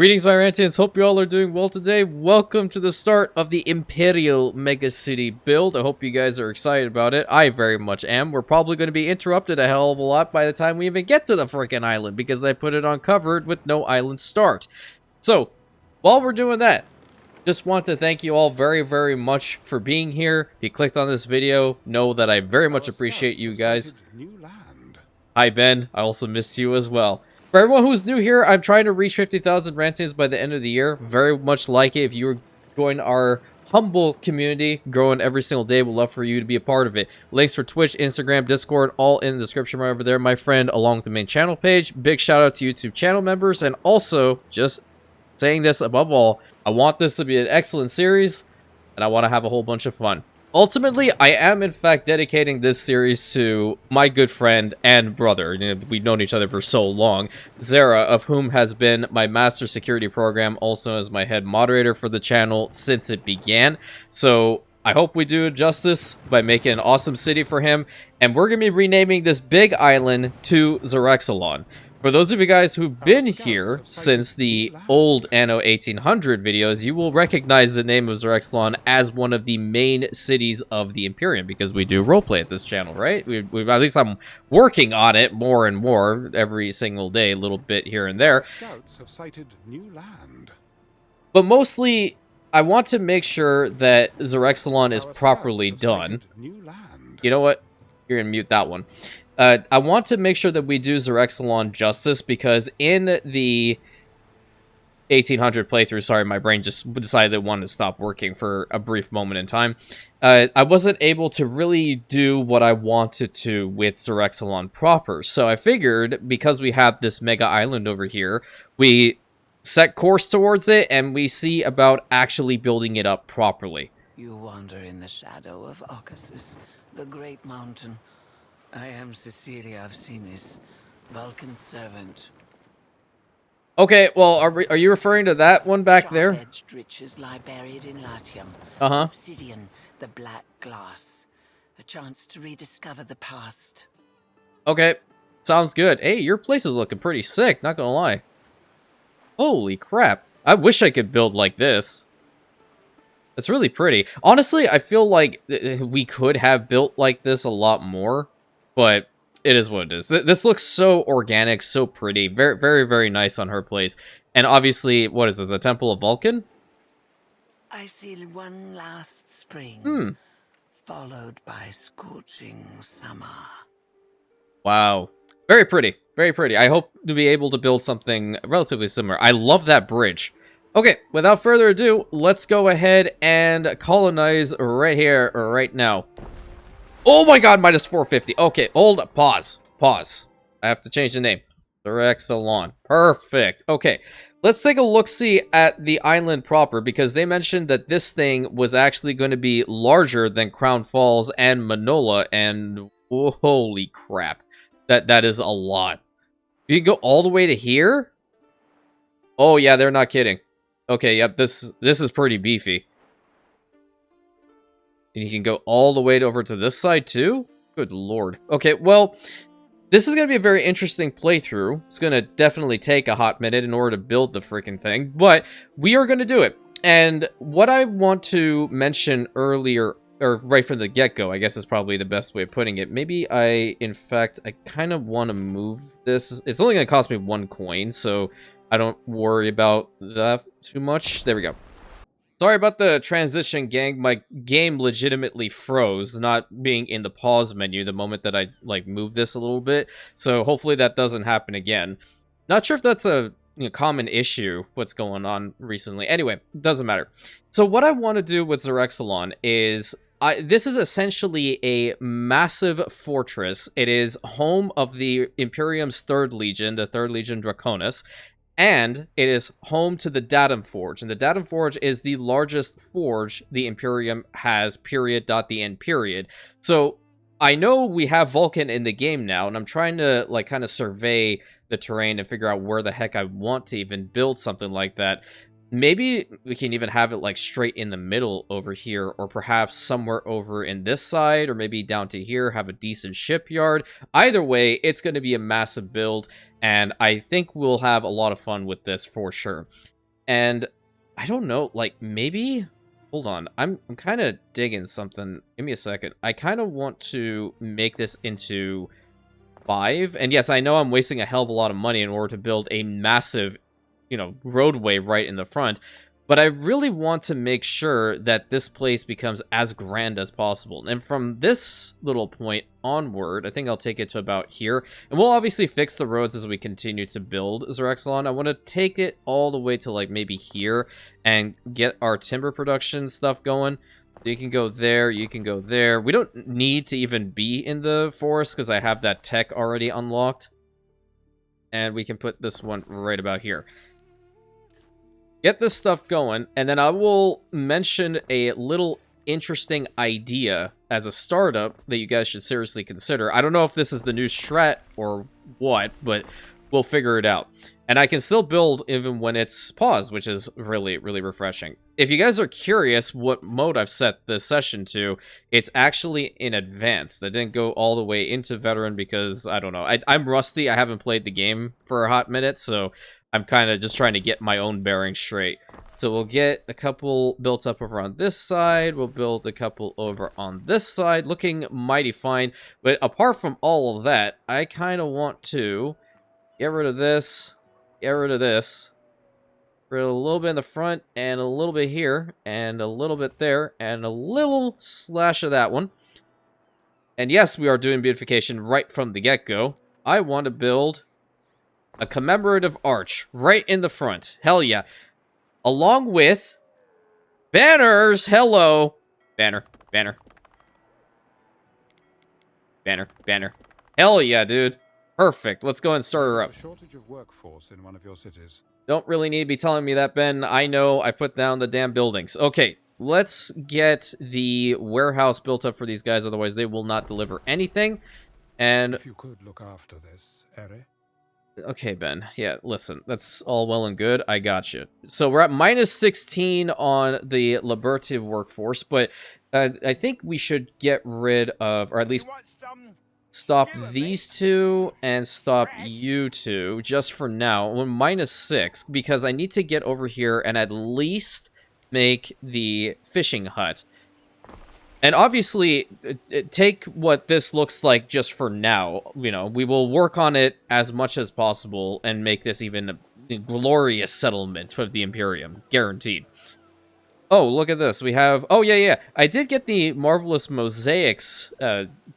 Greetings, my Rantians. Hope you all are doing well today. Welcome to the start of the Imperial Megacity build. I hope you guys are excited about it. I very much am. We're probably going to be interrupted a hell of a lot by the time we even get to the freaking island because I put it on covered with no island start. So, while we're doing that, just want to thank you all very, very much for being here. If you clicked on this video, know that I very much appreciate you guys. Hi, Ben. I also missed you as well. For everyone who's new here, I'm trying to reach 50,000 Rantians by the end of the year. Very much like it. If you join our humble community, growing every single day, we'd love for you to be a part of it. Links for Twitch, Instagram, Discord, all in the description right over there, my friend, along with the main channel page. Big shout out to YouTube channel members, and also, just saying this above all, I want this to be an excellent series, and I want to have a whole bunch of fun. Ultimately, I am in fact dedicating this series to my good friend and brother. You know, we've known each other for so long, Zara, of whom has been my master security program, also as my head moderator for the channel since it began. So I hope we do justice by making an awesome city for him, and we're going to be renaming this big island to ZEREXALON. For those of you guys who've been here since the old Anno 1800 videos, you will recognize the name of ZEREXALON as one of the main cities of the Imperium, because we do roleplay at this channel, right? We've at least I'm working on it more and more every single day, a little bit here and there. Scouts have sighted new land. But mostly, I want to make sure that ZEREXALON is properly done. You know what? You're going to mute that one. I want to make sure that we do ZEREXALON justice, because in the 1800 playthrough, sorry, my brain just decided it wanted to stop working for a brief moment in time. I wasn't able to really do what I wanted to with ZEREXALON proper. So I figured, because we have this mega island over here, we set course towards it and we see about actually building it up properly. You wander in the shadow of Occasus, the great mountain. I am Cecilia of Cenis, Vulcan's servant. Okay, well, are you referring to that one back there? Sharp-edged riches lie buried in Latium. Uh-huh. Obsidian, the black glass. A chance to rediscover the past. Okay, sounds good. Hey, your place is looking pretty sick, not gonna lie. Holy crap. I wish I could build like this. It's really pretty. Honestly, I feel like we could have built like this a lot more. But it is what it is. This looks so organic, so pretty. Very, very, very nice on her place. And obviously, what is this, a temple of Vulcan? I see one last spring, followed by scorching summer. Wow. Very pretty. Very pretty. I hope to be able to build something relatively similar. I love that bridge. Okay, without further ado, let's go ahead and colonize right here, right now. Oh my god, minus 450. Okay, hold up. Pause. Pause. I have to change the name. ZEREXALON. Perfect. Okay, let's take a look-see at the island proper, because they mentioned that this thing was actually going to be larger than Crown Falls and Manola, and oh, holy crap. That is a lot. You can go all the way to here? Oh yeah, they're not kidding. Okay, yep, this is pretty beefy. And you can go all the way over to this side, too? Good lord. Okay, well, this is going to be a very interesting playthrough. It's going to definitely take a hot minute in order to build the freaking thing, but we are going to do it. And what I want to mention earlier, or right from the get-go, I guess is probably the best way of putting it. Maybe in fact, I kind of want to move this. It's only going to cost me 1 coin, so I don't worry about that too much. There we go. Sorry about the transition, gang. My game legitimately froze, not being in the pause menu the moment that I, like, moved this a little bit. So hopefully that doesn't happen again. Not sure if that's a common issue, what's going on recently. Anyway, doesn't matter. So what I want to do with ZEREXALON is, this is essentially a massive fortress. It is home of the Imperium's 3rd Legion, the 3rd Legion Draconis. And it is home to the Datum Forge. And the Datum Forge is the largest forge the Imperium has, period, the end, period. So I know we have Vulcan in the game now, and I'm trying to, like, kind of survey the terrain and figure out where the heck I want to even build something like that. Maybe we can even have it like straight in the middle over here, or perhaps somewhere over in this side, or maybe down to here, have a decent shipyard. Either way, it's going to be a massive build, and I think we'll have a lot of fun with this for sure. And I don't know, like maybe, hold on, I'm kind of digging something. Give me a second. I kind of want to make this into 5. And yes, I know I'm wasting a hell of a lot of money in order to build a massive, you know, roadway right in the front, but I really want to make sure that this place becomes as grand as possible. And from this little point onward, I think I'll take it to about here, and we'll obviously fix the roads as we continue to build ZEREXALON. I want to take it all the way to like maybe here and get our timber production stuff going. You can go there, you can go there. We don't need to even be in the forest because I have that tech already unlocked. And we can put this one right about here. Get this stuff going, and then I will mention a little interesting idea as a startup that you guys should seriously consider. I don't know if this is the new strat or what, but we'll figure it out. And I can still build even when it's paused, which is really, really refreshing. If you guys are curious what mode I've set this session to, it's actually in advanced. I didn't go all the way into veteran because, I don't know, I'm rusty. I haven't played the game for a hot minute, so I'm kind of just trying to get my own bearings straight. So we'll get a couple built up over on this side. We'll build a couple over on this side. Looking mighty fine. But apart from all of that, I kind of want to get rid of this. Get rid of this. Get rid of a little bit in the front and a little bit here. And a little bit there. And a little slash of that one. And yes, we are doing beautification right from the get-go. I want to build a commemorative arch right in the front. Hell yeah. Along with banners. Hello. Banner. Banner. Banner. Banner. Hell yeah, dude. Perfect. Let's go and start her up. A shortage of workforce in one of your cities. Don't really need to be telling me that, Ben. I know. I put down the damn buildings. Okay. Let's get the warehouse built up for these guys. Otherwise, they will not deliver anything. And If you could look after this, Eri. okay, Ben. Yeah, listen, that's all well and good. I got you. So we're at minus 16 on the liberative workforce, but I think we should get rid of, or at least stop these two and stop you two just for now. We're minus 6 because I need to get over here and at least make the fishing hut. And obviously, take what this looks like just for now. You know, we will work on it as much as possible and make this even a glorious settlement of the Imperium. Guaranteed. Oh, look at this. We have... oh, yeah. I did get the Marvelous Mosaics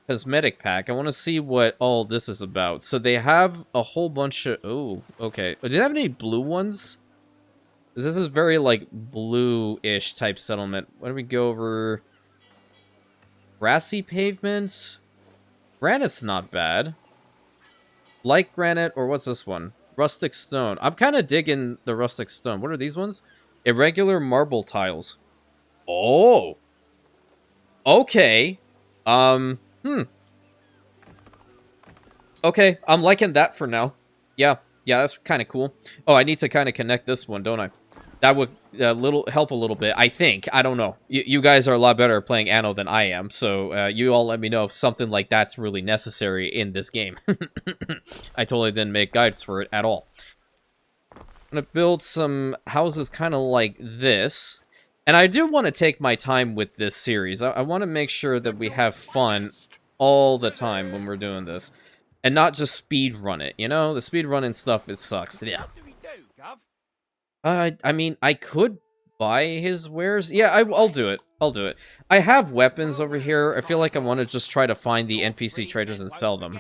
cosmetic pack. I want to see what all this is about. So they have a whole bunch of... oh, okay. Do they have any blue ones? This is very, like, blue-ish type settlement. Why don't we go over... grassy pavement. Granite's not bad. Light granite, or what's this one? Rustic stone. I'm kind of digging the rustic stone. What are these ones? Irregular marble tiles. Oh. Okay. Okay, I'm liking that for now. Yeah, that's kind of cool. Oh, I need to kind of connect this one, don't I? That would help a little bit, I think. I don't know. You guys are a lot better at playing Anno than I am, so you all let me know if something like that's really necessary in this game. I totally didn't make guides for it at all. I'm going to build some houses kind of like this. And I do want to take my time with this series. I want to make sure that we have fun all the time when we're doing this. And not just speed run it, you know? The speed running stuff, it sucks. Yeah. I mean, I could buy his wares. Yeah, I'll do it. I'll do it. I have weapons over here. I feel like I want to just try to find the NPC traders and sell them.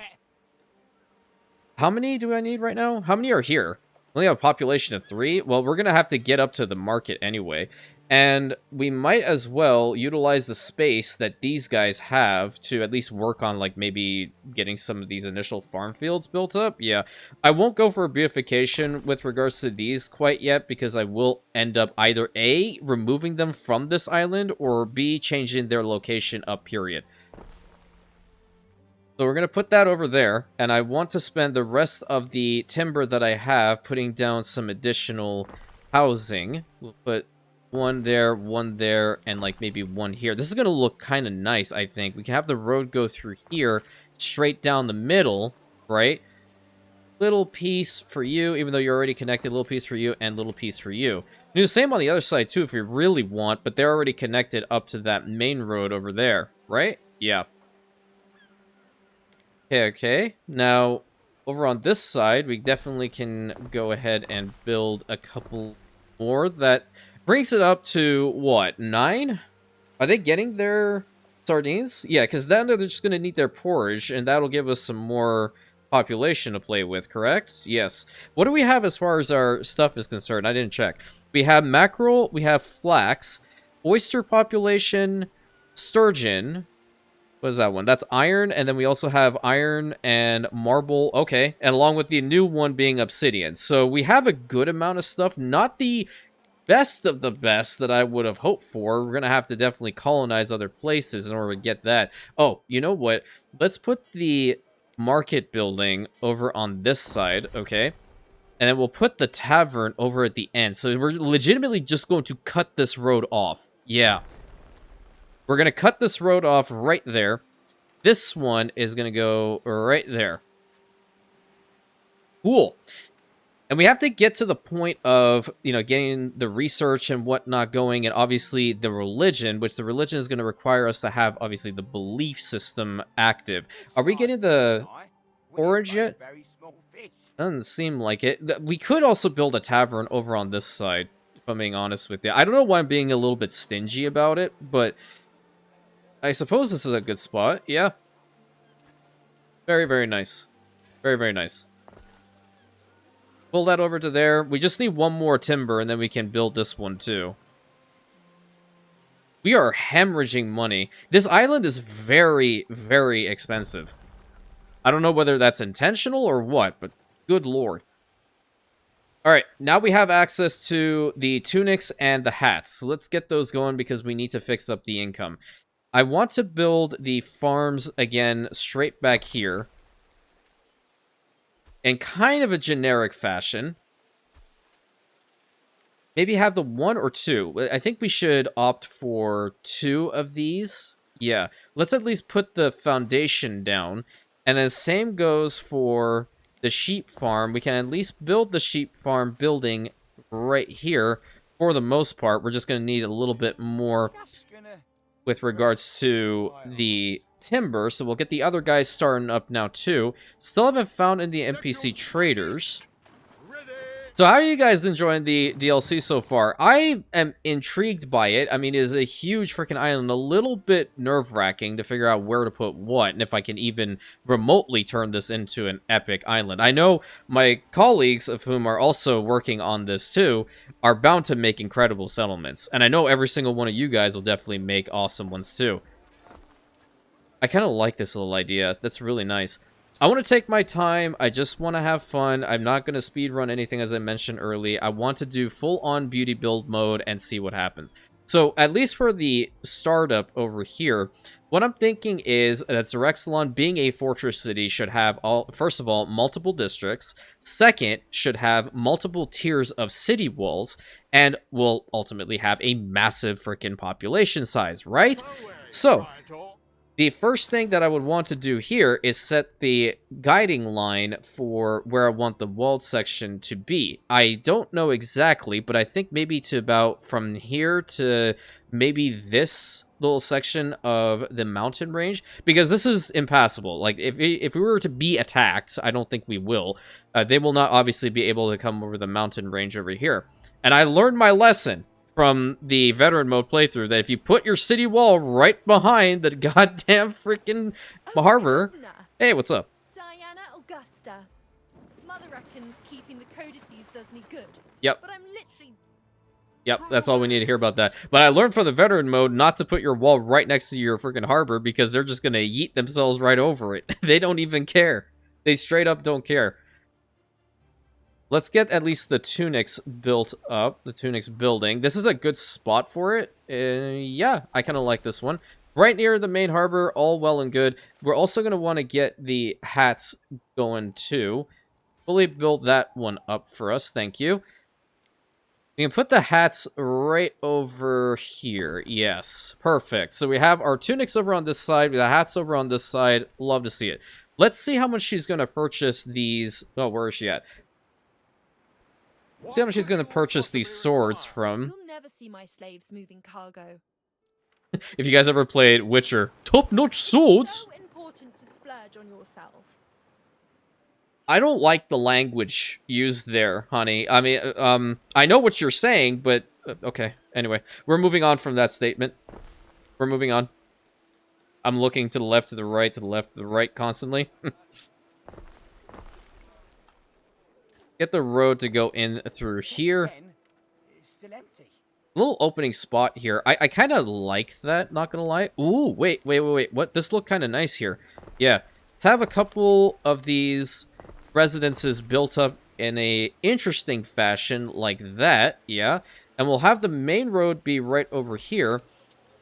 How many do I need right now? How many are here? We only have a population of 3. Well, we're going to have to get up to the market anyway. And we might as well utilize the space that these guys have to at least work on, like, maybe getting some of these initial farm fields built up. Yeah, I won't go for beautification with regards to these quite yet, because I will end up either A, removing them from this island, or B, changing their location up, period. So we're going to put that over there, and I want to spend the rest of the timber that I have putting down some additional housing. We'll put one there, and like maybe one here. This is going to look kind of nice, I think. We can have the road go through here, straight down the middle, right? Little piece for you, even though you're already connected. Little piece for you, and little piece for you. Do the same on the other side, too, if you really want, but they're already connected up to that main road over there, right? Yeah. Okay. Now, over on this side, we definitely can go ahead and build a couple more. That brings it up to, what, 9? Are they getting their sardines? Yeah, because then they're just going to need their porridge, and that'll give us some more population to play with, correct? Yes. What do we have as far as our stuff is concerned? I didn't check. We have mackerel, we have flax, oyster population, sturgeon. What is that one? That's iron, and then we also have iron and marble. Okay, and along with the new one being obsidian. So we have a good amount of stuff. Not the best of the best that I would have hoped for. We're going to have to definitely colonize other places in order to get that. Oh, you know what? Let's put the market building over on this side, okay? And then we'll put the tavern over at the end. So we're legitimately just going to cut this road off. Yeah. We're going to cut this road off right there. This one is going to go right there. Cool. And we have to get to the point of, you know, getting the research and whatnot going, and obviously the religion, which the religion is going to require us to have, obviously, the belief system active. Are we getting the forage yet? Doesn't seem like it. We could also build a tavern over on this side, if I'm being honest with you. I don't know why I'm being a little bit stingy about it, but I suppose this is a good spot. Yeah. Very, very nice. Very, very nice. Pull that over to there. We just need one more timber, and then we can build this one, too. We are hemorrhaging money. This island is very, very expensive. I don't know whether that's intentional or what, but good lord. Alright, now we have access to the tunics and the hats. So let's get those going because we need to fix up the income. I want to build the farms again straight back here. In kind of a generic fashion. Maybe have the 1 or 2. I think we should opt for 2 of these. Yeah, let's at least put the foundation down. And then same goes for the sheep farm. We can at least build the sheep farm building right here. For the most part, we're just going to need a little bit more with regards to the timber, so we'll get the other guys starting up now too. Still haven't found any NPC traders. So how are you guys enjoying the DLC so far? I am intrigued by it. I mean, it is a huge freaking island, a little bit nerve-wracking to figure out where to put what, and if I can even remotely turn this into an epic island. I know my colleagues, of whom are also working on this too, are bound to make incredible settlements. And I know every single one of you guys will definitely make awesome ones too. I kind of like this little idea. That's really nice. I want to take my time. I just want to have fun. I'm not going to speedrun anything, as I mentioned earlier. I want to do full-on beauty build mode and see what happens. So, at least for the startup over here, what I'm thinking is that ZEREXALON, being a fortress city, should have, first of all, multiple districts. Second, should have multiple tiers of city walls. And will ultimately have a massive freaking population size, right? So, the first thing that I would want to do here is set the guiding line for where I want the walled section to be. I don't know exactly, but I think maybe to about from here to maybe this little section of the mountain range, because this is impassable. Like, if we were to be attacked, I don't think we will. They will not obviously be able to come over the mountain range over here. And I learned my lesson from the veteran mode playthrough that if you put your city wall right behind the goddamn freaking harbor. Hey, what's up? Diana Augusta. Mother reckons keeping the codices does me good. Yep. But I'm literally... Yep, that's all we need to hear about that. But I learned from the veteran mode not to put your wall right next to your freaking harbor because they're just going to yeet themselves right over it. They don't even care. They straight up don't care. Let's get at least the tunics built up, the tunics building. This is a good spot for it. Yeah, I kind of like this one. Right near the main harbor, all well and good. We're also going to want to get the hats going too. Fully build that one up for us, thank you. We can put the hats right over here. Yes, perfect. So we have our tunics over on this side, the hats over on this side. Love to see it. Let's see how much she's going to purchase these. Oh, where is she at? See how much she's going to purchase these swords from. You'll never see my slaves moving cargo. If you guys ever played Witcher, top-notch swords. So important to splurge on yourself. I don't like the language used there, honey. I mean, I know what you're saying, but okay. Anyway, we're moving on from that statement. We're moving on. I'm looking to the left, to the right, to the left, to the right constantly. Get the road to go in through here. Still empty. Little opening spot here. I kind of like that, not gonna lie. Ooh, wait. What? This looked kind of nice here. Yeah. Let's have a couple of these residences built up in a interesting fashion like that. Yeah. And we'll have the main road be right over here.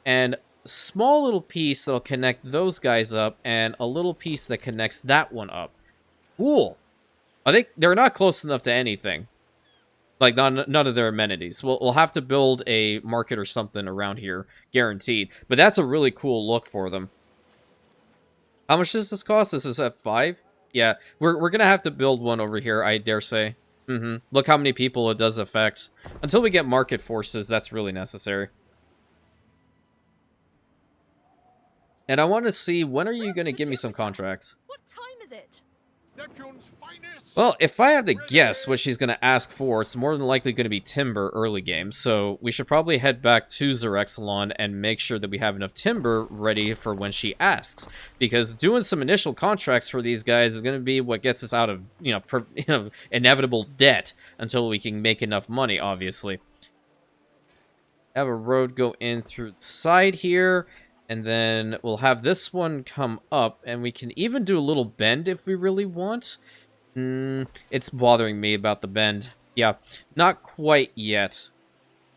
And a small little piece that'll connect those guys up. And a little piece that connects that one up. Cool. I think they're not close enough to anything. Like, none of their amenities. We'll have to build a market or something around here, guaranteed. But that's a really cool look for them. How much does this cost? This is at 5? Yeah, we're gonna have to build one over here, I dare say. Look how many people it does affect. Until we get market forces, that's really necessary. And I want to see, when are you gonna give me some contracts? What time is it? Well, if I have to guess what she's going to ask for, it's more than likely going to be timber early game, so we should probably head back to ZEREXALON and make sure that we have enough timber ready for when she asks, because doing some initial contracts for these guys is going to be what gets us out of, inevitable debt until we can make enough money, obviously. Have a road go in through the side here, and then we'll have this one come up, and we can even do a little bend if we really want. It's bothering me about the bend. Yeah, not quite yet.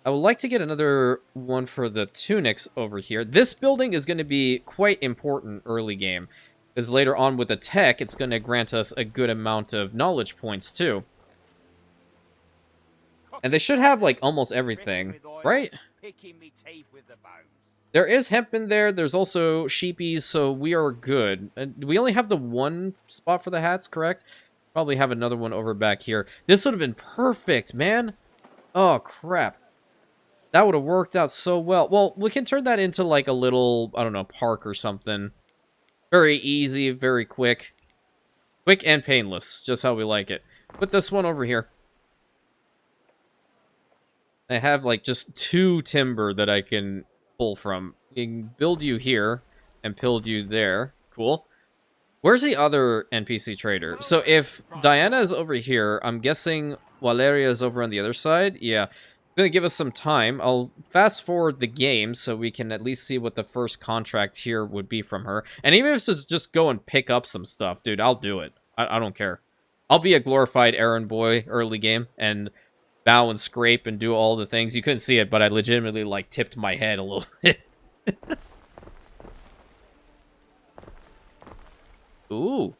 I would like to get another one for the tunics over here. This building is going to be quite important early game, because later on with the tech, it's going to grant us a good amount of knowledge points too. And they should have, like, almost everything, right? There is hemp in there. There's also sheepies, so we are good. We only have the one spot for the hats, correct? Probably have another one over back here. This would have been perfect, man. Oh, crap. That would have worked out so well. Well, we can turn that into, like, a little, I don't know, park or something. Very easy, very quick. Quick and painless, just how we like it. Put this one over here. I have, like, just 2 timber that I can pull from. You can build you here and build you there. Cool. Where's the other NPC trader? So if Diana is over here, I'm guessing Valeria is over on the other side. Yeah. Gonna give us some time. I'll fast forward the game so we can at least see what the first contract here would be from her. And even if it's just go and pick up some stuff, dude, I'll do it. I don't care. I'll be a glorified errand boy early game and bow and scrape and do all the things. You couldn't see it, but I legitimately, like, tipped my head a little bit. Ooh.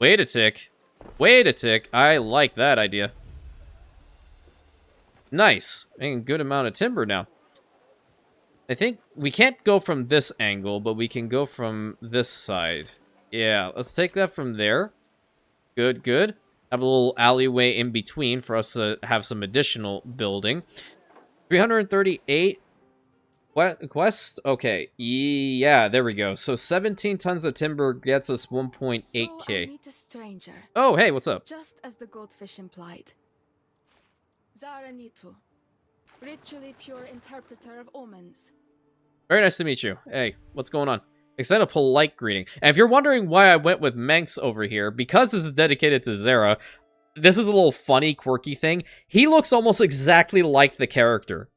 Wait a tick. Wait a tick. I like that idea. Nice. Making a good amount of timber now. I think we can't go from this angle, but we can go from this side. Yeah, let's take that from there. Good, good. Have a little alleyway in between for us to have some additional building. 338 quest? Okay. Yeah, there we go. So 17 tons of timber gets us 1.8k. So I meet a stranger, Oh, hey, what's up? just as the goldfish implied. Zaranitu, ritually pure interpreter of omens. Very nice to meet you. Hey, what's going on? Extend a polite greeting. And if you're wondering why I went with Manx over here, because this is dedicated to Zera, this is a little funny, quirky thing. He looks almost exactly like the character.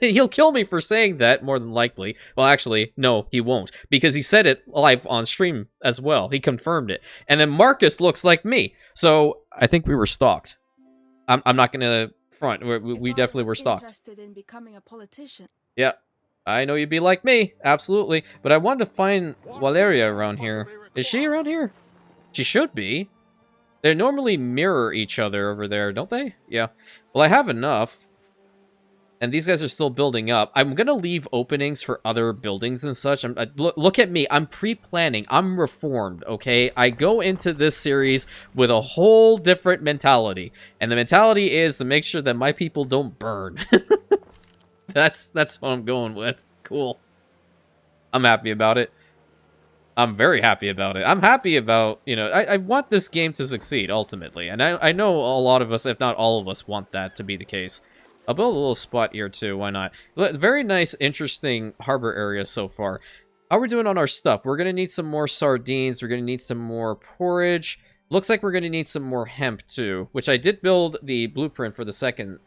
He'll kill me for saying that, more than likely. Well, actually, no, he won't. Because he said it live on stream as well. He confirmed it. And then Marcus looks like me. So, I think we were stalked. I'm not going to front. We definitely were stalked. Interested in becoming a politician. Yeah. I know you'd be like me. Absolutely. But I wanted to find Valeria around here. Is she around here? She should be. They normally mirror each other over there, don't they? Yeah. Well, I have enough. And these guys are still building up. I'm going to leave openings for other buildings and such. Look at me. I'm pre-planning. I'm reformed, okay? I go into this series with a whole different mentality. And the mentality is to make sure that my people don't burn. That's what I'm going with. Cool. I'm happy about it. I'm very happy about it. I'm happy about, you know, I want this game to succeed, ultimately. And I know a lot of us, if not all of us, want that to be the case. I'll build a little spot here, too. Why not? Very nice, interesting harbor area so far. How are we doing on our stuff? We're going to need some more sardines. We're going to need some more porridge. Looks like we're going to need some more hemp, too. Which I did build the blueprint for the second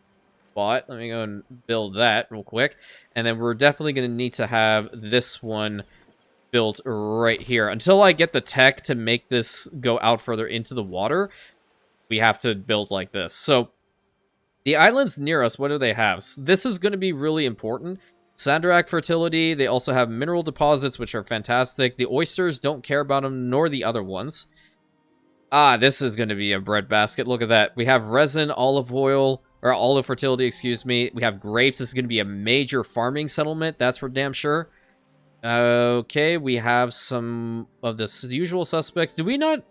spot. Let me go and build that real quick. And then we're definitely going to need to have this one built right here. Until I get the tech to make this go out further into the water, we have to build like this. So the islands near us, what do they have? This is going to be really important. Sandarak fertility. They also have mineral deposits, which are fantastic. The oysters, don't care about them, nor the other ones. Ah, this is going to be a breadbasket. Look at that. We have resin, olive oil, or olive fertility, excuse me. We have grapes. This is going to be a major farming settlement. That's for damn sure. Okay, we have some of the usual suspects. Do we not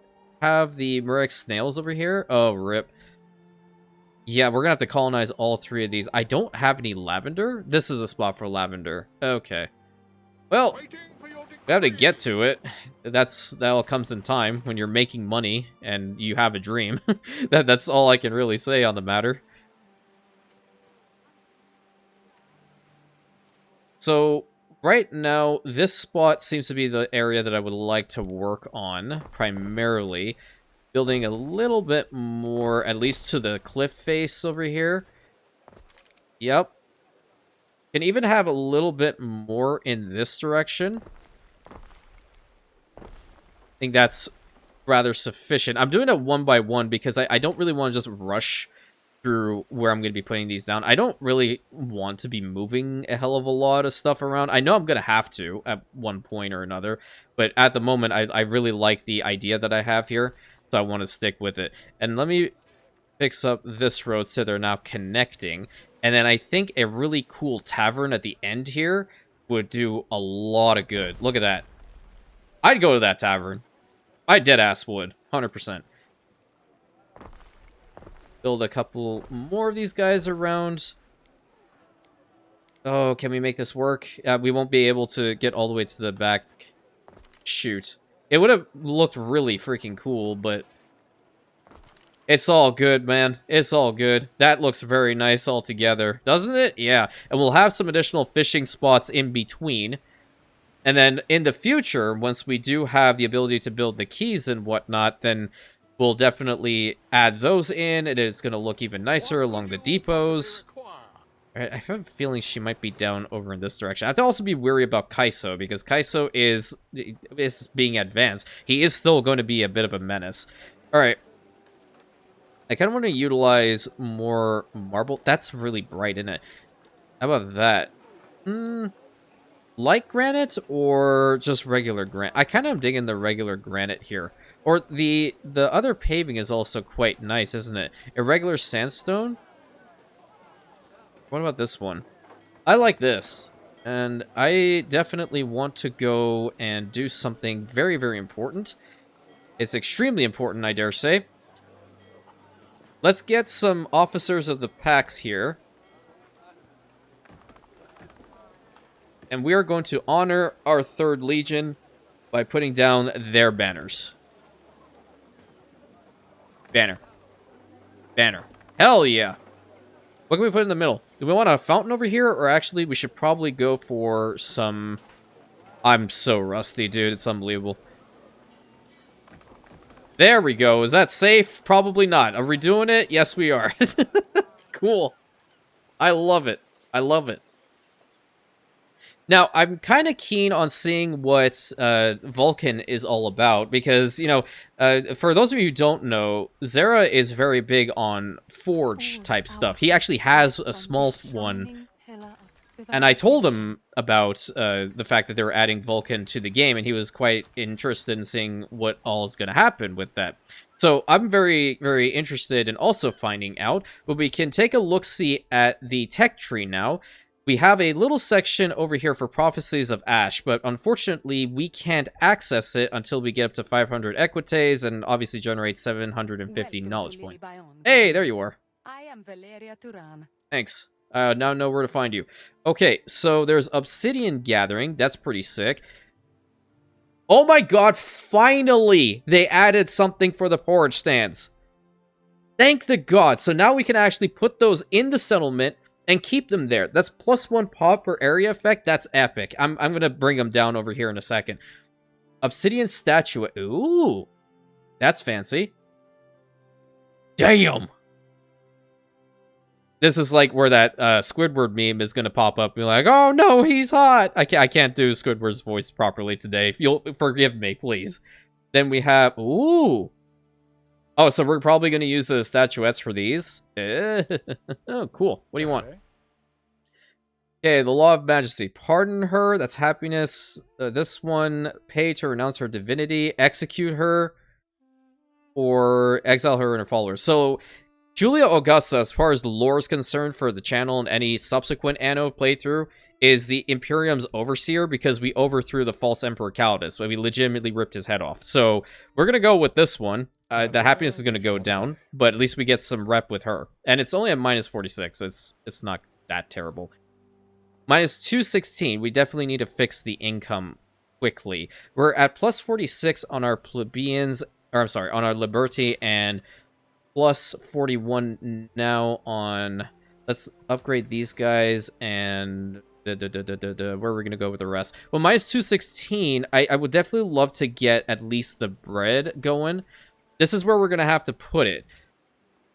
have the Murex snails over here? Oh, rip. Yeah, we're gonna have to colonize all three of these. I don't have any lavender. This is a spot for lavender. Okay. Well, we have to get to it. That all comes in time when you're making money and you have a dream. That's all I can really say on the matter. So right now, this spot seems to be the area that I would like to work on primarily. Building a little bit more, at least to the cliff face over here. Yep. Can even have a little bit more in this direction. I think that's rather sufficient. I'm doing it one by one because I don't really want to just rush through where I'm going to be putting these down. I don't really want to be moving a hell of a lot of stuff around. I know I'm going to have to at one point or another, but at the moment, I really like the idea that I have here. So I want to stick with it. And let me fix up this road so they're now connecting. And then I think a really cool tavern at the end here would do a lot of good. Look at that. I'd go to that tavern. I deadass would. 100%. Build a couple more of these guys around. Oh, can we make this work? We won't be able to get all the way to the back. Shoot. It would have looked really freaking cool, but it's all good, man. It's all good. That looks very nice altogether, doesn't it? Yeah. And we'll have some additional fishing spots in between. And then in the future, once we do have the ability to build the keys and whatnot, then we'll definitely add those in. It is going to look even nicer along the depots. Alright, I have a feeling she might be down over in this direction. I have to also be wary about Kaiso, because Kaiso is being advanced. He is still going to be a bit of a menace. Alright. I kind of want to utilize more marble. That's really bright, isn't it? How about that? Light granite or just regular granite? I kind of am digging the regular granite here. Or the other paving is also quite nice, isn't it? Irregular sandstone? What about this one? I like this. And I definitely want to go and do something very, very important. It's extremely important, I dare say. Let's get some officers of the Pax here. And we are going to honor our 3rd Legion by putting down their banners. Banner. Banner. Hell yeah. What can we put in the middle? Do we want a fountain over here? Or actually, we should probably go for some... I'm so rusty, dude. It's unbelievable. There we go. Is that safe? Probably not. Are we doing it? Yes, we are. Cool. I love it. I love it. Now, I'm kind of keen on seeing what Vulcan is all about, because, you know, for those of you who don't know, Zera is very big on forge-type stuff. He actually has a small one, and I told him about the fact that they were adding Vulcan to the game, and he was quite interested in seeing what all is going to happen with that. So I'm very, very interested in also finding out, but we can take a look-see at the tech tree now. We have a little section over here for Prophecies of Ash, but unfortunately we can't access it until we get up to 500 equites and obviously generate 750 knowledge points. Hey, there you are. I am Valeria Turan. Thanks. Now know where to find you. Okay, so there's Obsidian Gathering. That's pretty sick. Oh my god, finally! They added something for the porridge stands. Thank the god. So now we can actually put those in the settlement and keep them there. That's +1 pop per area effect. That's epic. I'm going to bring them down over here in a second. Obsidian statue. Ooh. That's fancy. Damn! This is like where that Squidward meme is going to pop up and be like, oh no, he's hot. I can't do Squidward's voice properly today. You'll forgive me, please. Then we have, ooh. Oh, so we're probably going to use the statuettes for these. Oh, cool. What do you want? Okay, the Law of Majesty. Pardon her. That's happiness. This one, pay to renounce her divinity. Execute her. Or exile her and her followers. So Julia Augusta, as far as the lore is concerned for the channel and any subsequent Anno playthrough, is the Imperium's overseer because we overthrew the false Emperor Calidus. We legitimately ripped his head off. So we're going to go with this one. The happiness is going to go down, but at least we get some rep with her. And it's only at -46. It's not that terrible. -216. We definitely need to fix the income quickly. We're at +46 on our plebeians, or I'm sorry, on our liberty, and +41 now on, let's upgrade these guys, and where are we going to go with the rest? Well, -216, I would definitely love to get at least the bread going. This is where we're going to have to put it.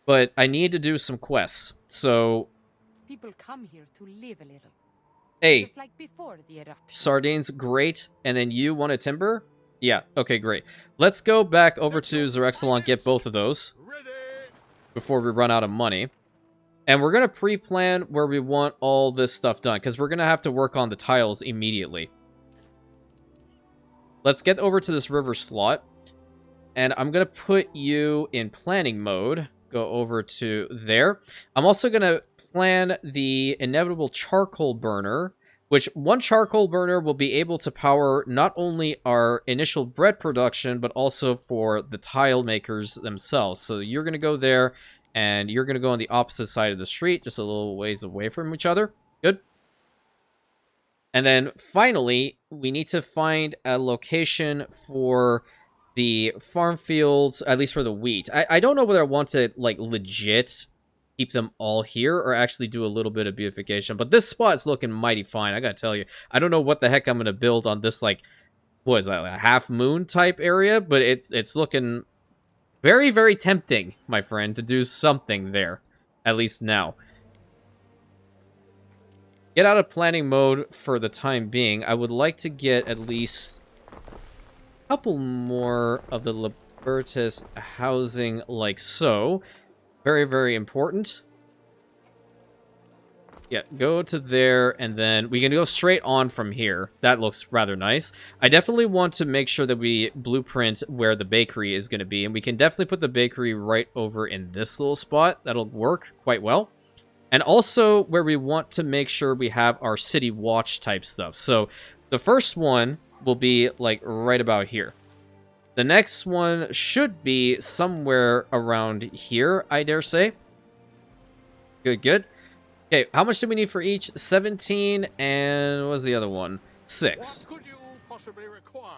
But I need to do some quests. So, People come here to live a little. hey, Just like before the eruption. sardines, great. And then you want a timber? Yeah, okay, great. Let's go back over to ZEREXALON, get both of those before we run out of money. And we're going to pre-plan where we want all this stuff done, because we're going to have to work on the tiles immediately. Let's get over to this river slot. And I'm going to put you in planning mode. Go over to there. I'm also going to plan the inevitable charcoal burner, which one charcoal burner will be able to power not only our initial bread production, but also for the tile makers themselves. So you're going to go there, and you're going to go on the opposite side of the street, just a little ways away from each other. Good. And then finally, we need to find a location for the farm fields, at least for the wheat. I don't know whether I want to, like, legit keep them all here or actually do a little bit of beautification. But this spot's looking mighty fine, I gotta tell you. I don't know what the heck I'm going to build on this, like, what is that, like a half-moon type area? But it's looking very, very tempting, my friend, to do something there. At least now. Get out of planning mode for the time being. I would like to get at least a couple more of the Libertas housing like so. Very, very important. Yeah, go to there, and then we can go straight on from here. That looks rather nice. I definitely want to make sure that we blueprint where the bakery is going to be, and we can definitely put the bakery right over in this little spot. That'll work quite well. And also where we want to make sure we have our city watch type stuff. So the first one will be like right about here. The next one should be somewhere around here, I dare say. Good, good. Okay, how much do we need for each? 17, and what was the other one? 6. What could you possibly require?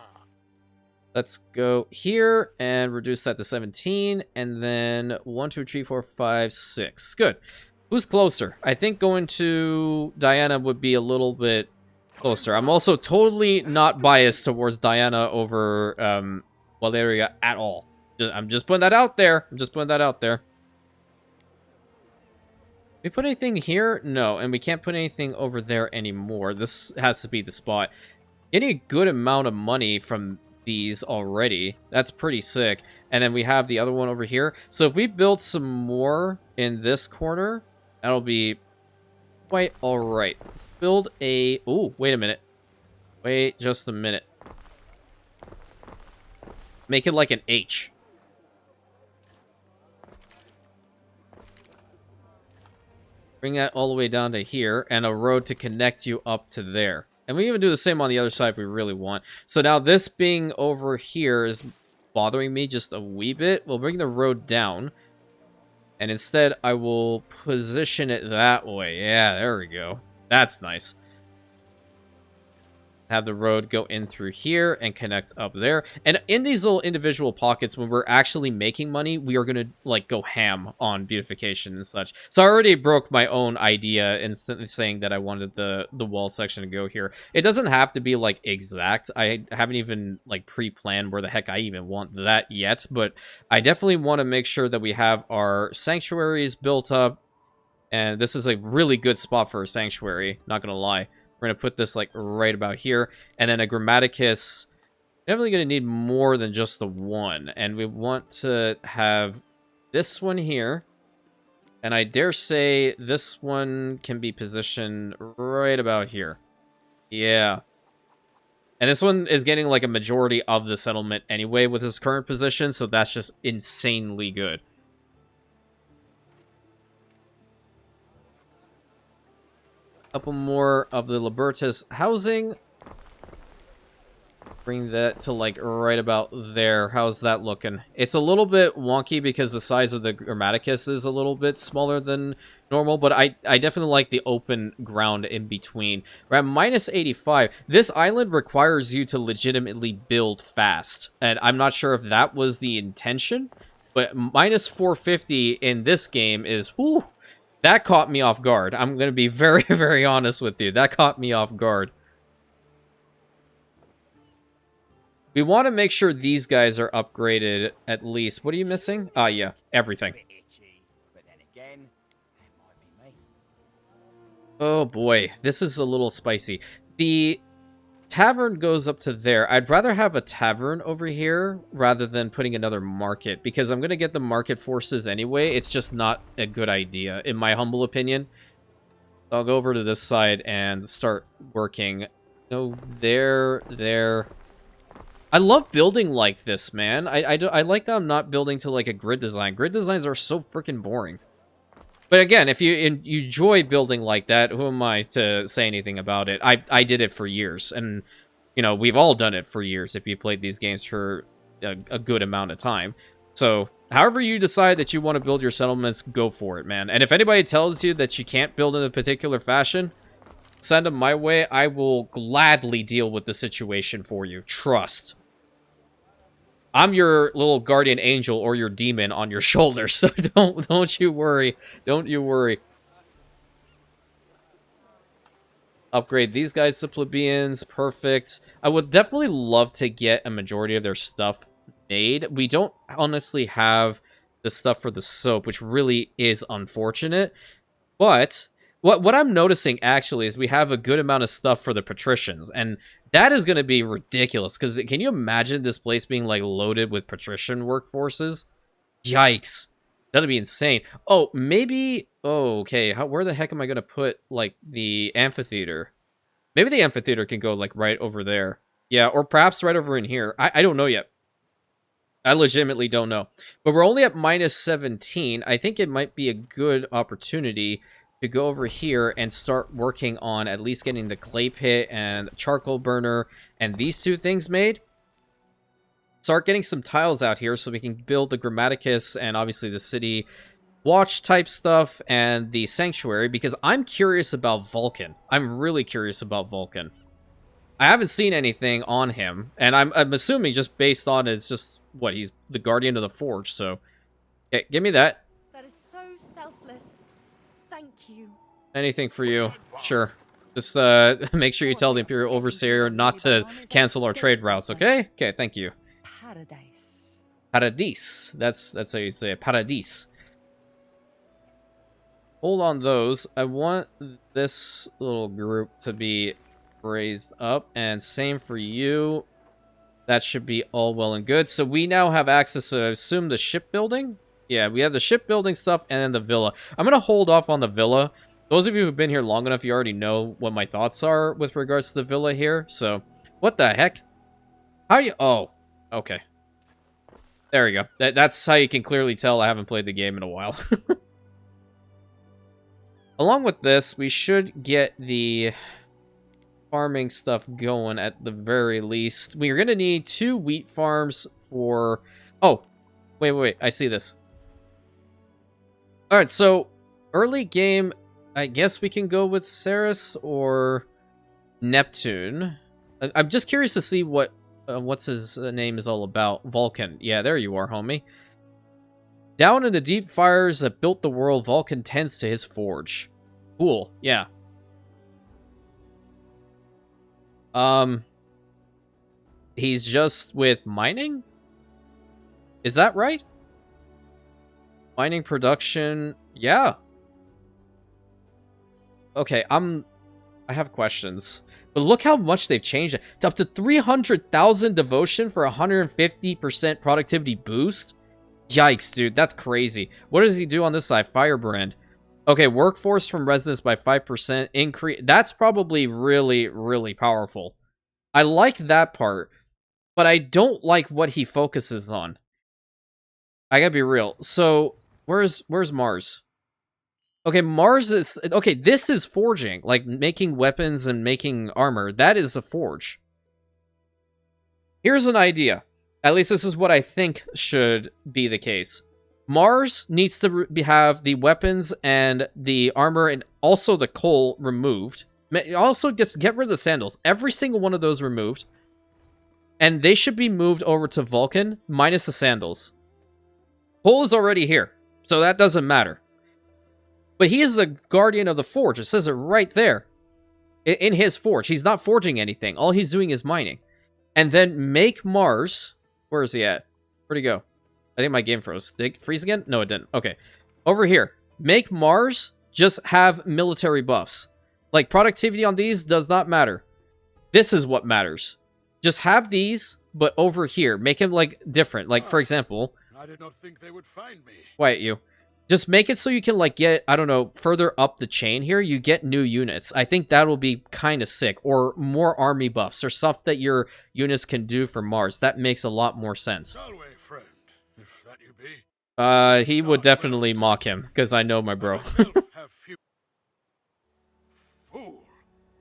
Let's go here and reduce that to 17, and then 1, 2, 3, 4, 5, 6. Good. Who's closer? I think going to Diana would be a little bit closer. I'm also totally not biased towards Diana over Valeria at all. I'm just putting that out there. I'm just putting that out there. We put anything here? No, and we can't put anything over there anymore. This has to be the spot. Getting a good amount of money from these already. That's pretty sick. And then we have the other one over here. So if we build some more in this corner, that'll be quite alright. Let's build a... Ooh, wait a minute. Wait just a minute. Make it like an H. Bring that all the way down to here, and a road to connect you up to there. And we even do the same on the other side if we really want. So now this being over here is bothering me just a wee bit. We'll bring the road down. And instead, I will position it that way. Yeah, there we go. That's nice. Have the road go in through here and connect up there. And in these little individual pockets, when we're actually making money, we are going to, like, go ham on beautification and such. So I already broke my own idea instantly saying that I wanted the wall section to go here. It doesn't have to be, like, exact. I haven't even, like, pre-planned where the heck I even want that yet. But I definitely want to make sure that we have our sanctuaries built up. And this is a really good spot for a sanctuary, not going to lie. We're going to put this, like, right about here. And then a Grammaticus. Definitely going to need more than just the one. And we want to have this one here. And I dare say this one can be positioned right about here. Yeah. And this one is getting, like, a majority of the settlement anyway with his current position. So that's just insanely good. Couple more of the Libertas housing. Bring that to, like, right about there. How's that looking? It's a little bit wonky because the size of the Grammaticus is a little bit smaller than normal, but I definitely like the open ground in between. We're at minus 85. This island requires you to legitimately build fast, and I'm not sure if that was the intention, but minus 450 in this game is, whew, that caught me off guard. I'm going to be very, very honest with you. That caught me off guard. We want to make sure these guys are upgraded at least. What are you missing? Ah, yeah, everything. But then again, it might be me. Oh boy, this is a little spicy. The tavern goes up to there. I'd rather have a tavern over here rather than putting another market, because I'm going to get the market forces anyway. It's just not a good idea, in my humble opinion. I'll go over to this side and start working. No, there. I love building like this, man. I like that I'm not building to, like, a grid design. Grid designs are so freaking boring. But again, if you enjoy building like that, who am I to say anything about it? I did it for years, and, you know, we've all done it for years if you played these games for a good amount of time. So, however you decide that you want to build your settlements, go for it, man. And if anybody tells you that you can't build in a particular fashion, send them my way. I will gladly deal with the situation for you. Trust. I'm your little guardian angel or your demon on your shoulder, so don't you worry. Don't you worry. Upgrade these guys to plebeians. Perfect. I would definitely love to get a majority of their stuff made. We don't honestly have the stuff for the soap, which really is unfortunate. But what I'm noticing, actually, is we have a good amount of stuff for the patricians, and that is going to be ridiculous, because can you imagine this place being, like, loaded with patrician workforces? Yikes. That'd be insane. Oh, maybe... Oh, okay. Where the heck am I going to put, like, the amphitheater? Maybe the amphitheater can go, like, right over there. Yeah, or perhaps right over in here. I don't know yet. I legitimately don't know. But we're only at minus 17. I think it might be a good opportunity to go over here and start working on at least getting the clay pit and charcoal burner and these two things made. Start getting some tiles out here so we can build the Grammaticus and obviously the city watch type stuff and the sanctuary, because I'm curious about Vulcan. I'm really curious about Vulcan. I haven't seen anything on him, and I'm assuming just based on it's just, what, he's the guardian of the forge, so... Okay, give me that. That is so selfless. Thank you. Anything for you. Sure. Just make sure you tell the Imperial Overseer not to cancel our trade routes, okay? Okay, thank you. Paradise. Paradis. That's how you say it. Paradis. Hold on those. I want this little group to be raised up, and same for you. That should be all well and good. So we now have access to, I assume, the shipbuilding? Yeah, we have the shipbuilding stuff and then the villa. I'm going to hold off on the villa. Those of you who've been here long enough, you already know what my thoughts are with regards to the villa here. So, what the heck? How are you... Oh, okay. There we go. That's how you can clearly tell I haven't played the game in a while. Along with this, we should get the farming stuff going at the very least. We're going to need 2 wheat farms for... Oh, wait. I see this. Alright, so early game, I guess we can go with Ceres or Neptune. I'm just curious to see what's his name is all about. Vulcan. Yeah, there you are, homie. Down in the deep fires that built the world, Vulcan tends to his forge. Cool, yeah. He's just with mining? Is that right? Mining production, yeah. Okay, I have questions. But look how much they've changed it. To up to 300,000 devotion for 150% productivity boost? Yikes, dude, that's crazy. What does he do on this side? Firebrand. Okay, workforce from residents by 5% increase. That's probably really, really powerful. I like that part, but I don't like what he focuses on. I gotta be real. So, where's Mars? Okay, Mars is... Okay, this is forging. Like, making weapons and making armor. That is a forge. Here's an idea. At least this is what I think should be the case. Mars needs to have the weapons and the armor and also the coal removed. Also, get rid of the sandals. Every single one of those removed. And they should be moved over to Vulcan, minus the sandals. Coal is already here, so that doesn't matter. But he is the guardian of the forge. It says it right there. In his forge. He's not forging anything. All he's doing is mining. And then make Mars... Where is he at? Where'd he go? I think my game froze. Did it freeze again? No, it didn't. Okay. Over here. Make Mars just have military buffs. Like, productivity on these does not matter. This is what matters. Just have these, but over here. Make him, like, different. Like, for example... I did not think they would find me. Quiet you. Just make it so you can, like, get, I don't know, further up the chain here, you get new units. I think that will be kind of sick. Or more army buffs, or stuff that your units can do for Mars. That makes a lot more sense. Galway, friend, if that you be. He would definitely mock him, because I know my bro. Fool,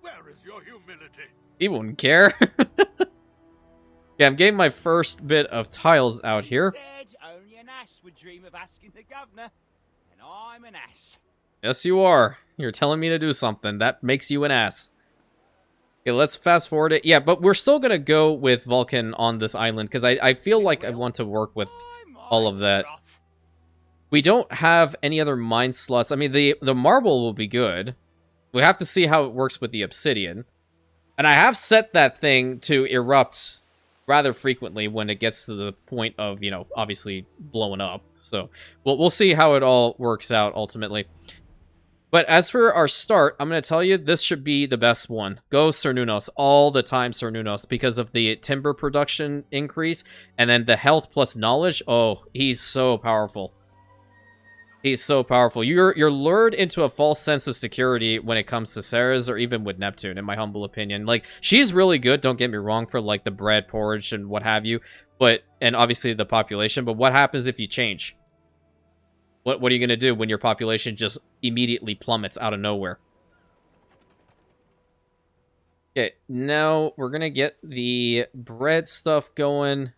where is your humility? He wouldn't care. Yeah, I'm getting my first bit of tiles out here. Said only an ass would dream of asking the governor, and I'm an ass. Yes, you are. You're telling me to do something. That makes you an ass. Okay, let's fast forward it. Yeah, but we're still going to go with Vulcan on this island, because I feel like I want to work with all of that. We don't have any other mine slots. I mean, the marble will be good. We have to see how it works with the obsidian. And I have set that thing to erupt rather frequently when it gets to the point of, you know, obviously blowing up. So we'll see how it all works out ultimately. But as for our start, I'm going to tell you, this should be the best one. Go Cernunnos all the time, Cernunnos, because of the timber production increase and then the health plus knowledge. Oh, he's so powerful. He's so powerful. You're lured into a false sense of security when it comes to Ceres or even with Neptune, in my humble opinion. Like, she's really good, don't get me wrong, for, like, the bread, porridge, and what have you. But, and obviously the population. But what happens if you change? What are you going to do when your population just immediately plummets out of nowhere? Okay, now we're going to get the bread stuff going. I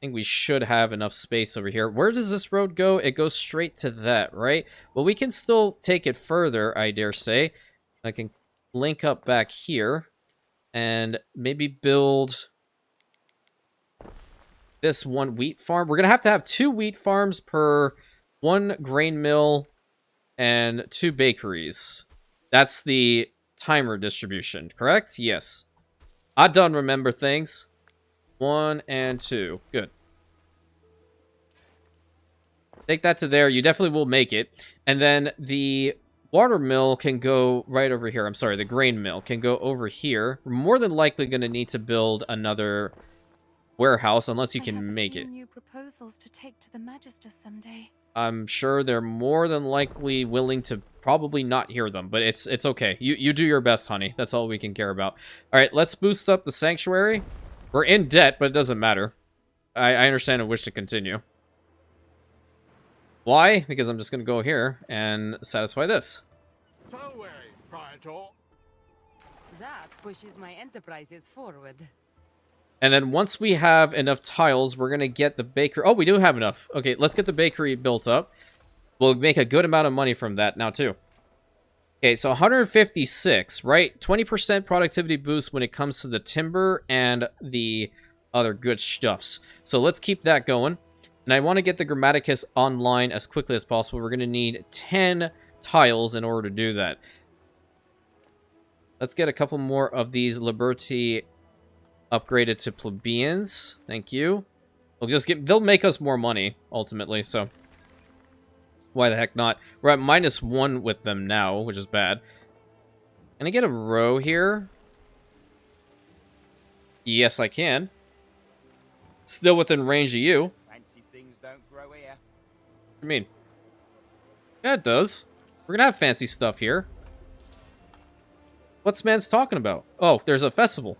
think we should have enough space over here. Where does this road go? It goes straight to that, right? Well, we can still take it further, I dare say. I can link up back here and maybe build this one wheat farm. We're going to have 2 wheat farms per 1 grain mill and 2 bakeries. That's the timer distribution, correct? Yes. I done remember things. 1 and 2. Good. Take that to there. You definitely will make it. And then the water mill can go right over here. I'm sorry, the grain mill can go over here. We're more than likely going to need to build another warehouse unless you can make it. New proposals to take to the Magister someday. I'm sure they're more than likely willing to probably not hear them, but it's okay. You do your best, honey. That's all we can care about. All right, let's boost up the sanctuary. We're in debt, but it doesn't matter. I understand and wish to continue. Why? Because I'm just going to go here and satisfy this. Salve, Praetor. That pushes my enterprises forward. And then once we have enough tiles, we're going to get the bakery. Oh, we do have enough. Okay, let's get the bakery built up. We'll make a good amount of money from that now, too. Okay, so 156, right? 20% productivity boost when it comes to the timber and the other good stuffs. So let's keep that going. And I want to get the Grammaticus online as quickly as possible. We're going to need 10 tiles in order to do that. Let's get a couple more of these Liberty upgraded to plebeians. Thank you. They'll make us more money, ultimately, so why the heck not? We're at -1 with them now, which is bad. Can I get a row here? Yes, I can. Still within range of you. Fancy things don't grow here. What do you mean? Yeah, it does. We're gonna have fancy stuff here. What's man's talking about? Oh, there's a festival.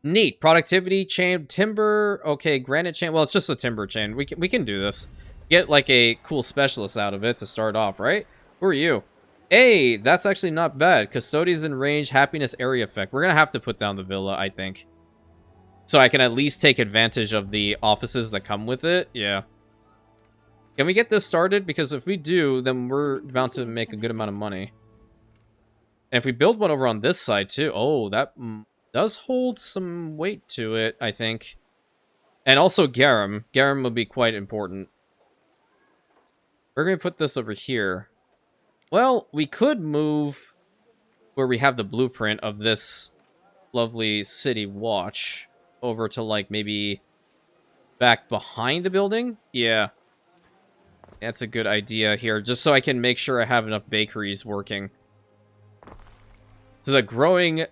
Neat. Productivity chain, timber. Okay, granite chain. Well, it's just a timber chain. We can do this. Get like a cool specialist out of it to start off, right? Who are you? Hey, that's actually not bad. Custodians in range, happiness area effect. We're gonna have to put down the villa, I think, so I can at least take advantage of the offices that come with it. Yeah. Can we get this started? Because if we do, then we're bound to make a good amount of money. And if we build one over on this side too, oh, that does hold some weight to it, I think. And also Garum. Garum will be quite important. We're going to put this over here. Well, we could move where we have the blueprint of this lovely city watch over to, like, maybe back behind the building. Yeah. That's a good idea here, just so I can make sure I have enough bakeries working. This is a growing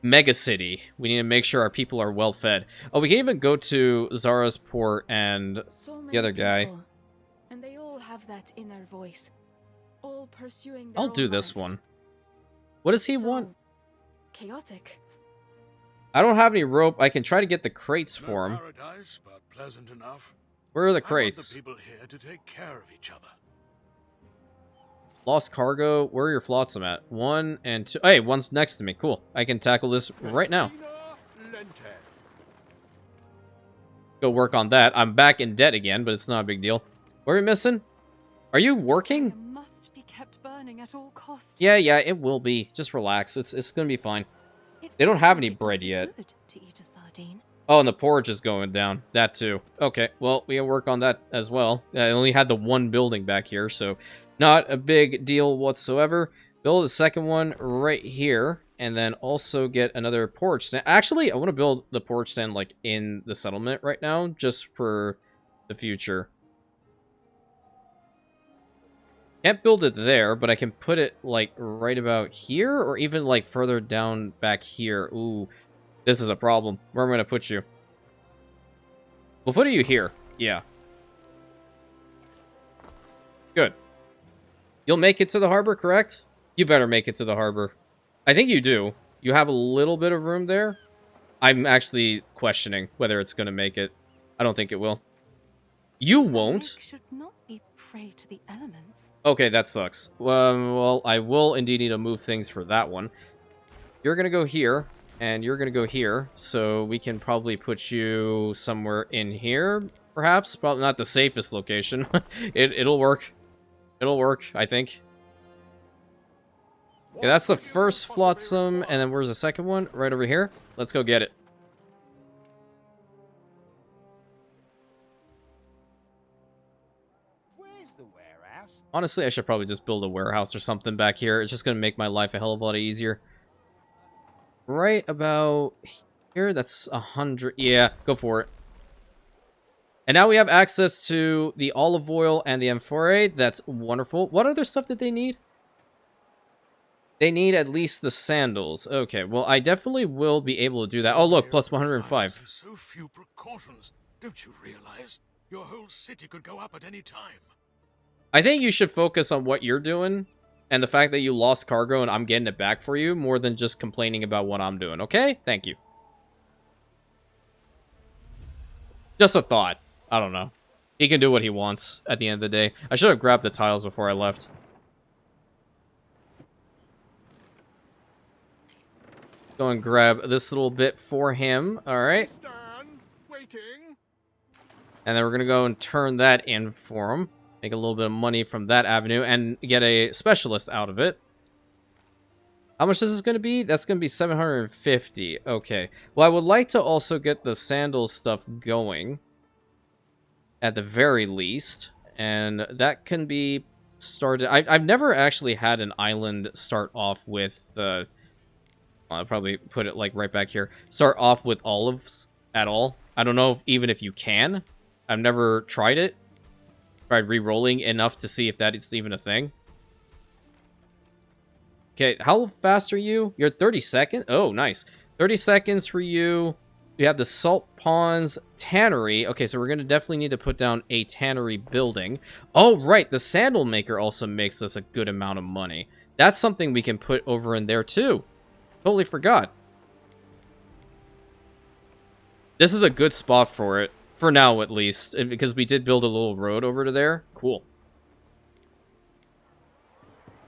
megacity. We need to make sure our people are well fed. Oh, we can even go to Zara's port and the other guy. People, and they all have that inner voice. All pursuing their I'll own do this lives. one. What does he So want? chaotic. I don't have any rope. I can try to get the crates No for him. paradise, but pleasant enough. Where are the I want crates? the people here to take care of each other. Lost cargo. Where are your flotsam at? 1 and 2. Hey, one's next to me. Cool. I can tackle this right now. Festina Lente. Go work on that. I'm back in debt again, but it's not a big deal. What are we missing? Are you working? Fire must be kept burning at all costs. Yeah, it will be. Just relax. It's gonna be fine. It They don't feels have like any it does bread you yet. good to eat a sardine. Oh, and the porridge is going down. That too. Okay, well, we can work on that as well. I only had the one building back here, so not a big deal whatsoever. Build a second one right here, and then also get another porridge stand. Actually, I want to build the porridge stand, like, in the settlement right now, just for the future. Can't build it there, but I can put it, like, right about here, or even, like, further down back here. Ooh, this is a problem. Where am I going to put you? We'll put you here. Yeah. Good. You'll make it to the harbor, correct? You better make it to the harbor. I think you do. You have a little bit of room there. I'm actually questioning whether it's going to make it. I don't think it will. You The won't. lake should not be prey to the elements. Okay, that sucks. Well, I will indeed need to move things for that one. You're going to go here, and you're going to go here, so we can probably put you somewhere in here, perhaps. Probably not the safest location. It'll work. It'll work, I think. Okay, that's the first flotsam, and then where's the second one? Right over here. Let's go get it. Where's the warehouse? Honestly, I should probably just build a warehouse or something back here. It's just going to make my life a hell of a lot easier. Right about here, that's 100. Yeah, go for it. And now we have access to the olive oil and the amphora. That's wonderful. What other stuff did they need? They need at least the sandals. Okay, well, I definitely will be able to do that. Oh, look, plus 105. So few precautions. Don't you realize your whole city could go up at any time? I think you should focus on what you're doing and the fact that you lost cargo and I'm getting it back for you more than just complaining about what I'm doing, okay? Thank you. Just a thought. I don't know. He can do what he wants at the end of the day. I should have grabbed the tiles before I left. Go and grab this little bit for him. All right. Stand, waiting. And then we're going to go and turn that in for him. Make a little bit of money from that avenue and get a specialist out of it. How much is this going to be? That's going to be 750. Okay. Well, I would like to also get the sandal stuff going. At the very least. And that can be started. I've never actually had an island start off with... I'll probably put it like right back here. Start off with olives at all. I don't know even if you can. I've never tried it. Tried re-rolling enough to see if that is even a thing. Okay, how fast are you? You're 30 seconds? Oh, nice. 30 seconds for you. We have the salt ponds tannery. Okay, so we're going to definitely need to put down a tannery building. Oh, right. The sandal maker also makes us a good amount of money. That's something we can put over in there, too. Totally forgot. This is a good spot for it. For now, at least. Because we did build a little road over to there. Cool.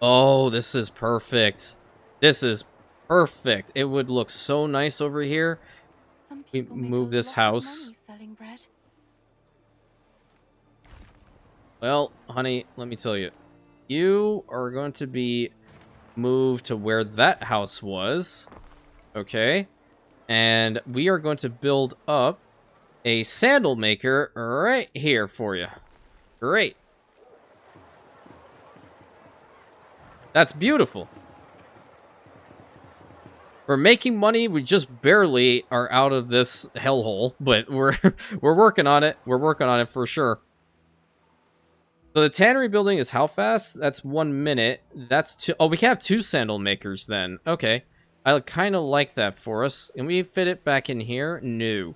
Oh, this is perfect. This is perfect. It would look so nice over here. We move this house. Selling bread. Well, honey, let me tell you. You are going to be moved to where that house was. Okay. And we are going to build up a sandal maker right here for you. Great. That's beautiful. We're making money. We just barely are out of this hellhole, but we're working on it. We're working on it for sure. So the tannery building is how fast? That's 1 minute. That's 2. Oh, we can have 2 sandal makers then. Okay. I kind of like that for us. Can we fit it back in here? No.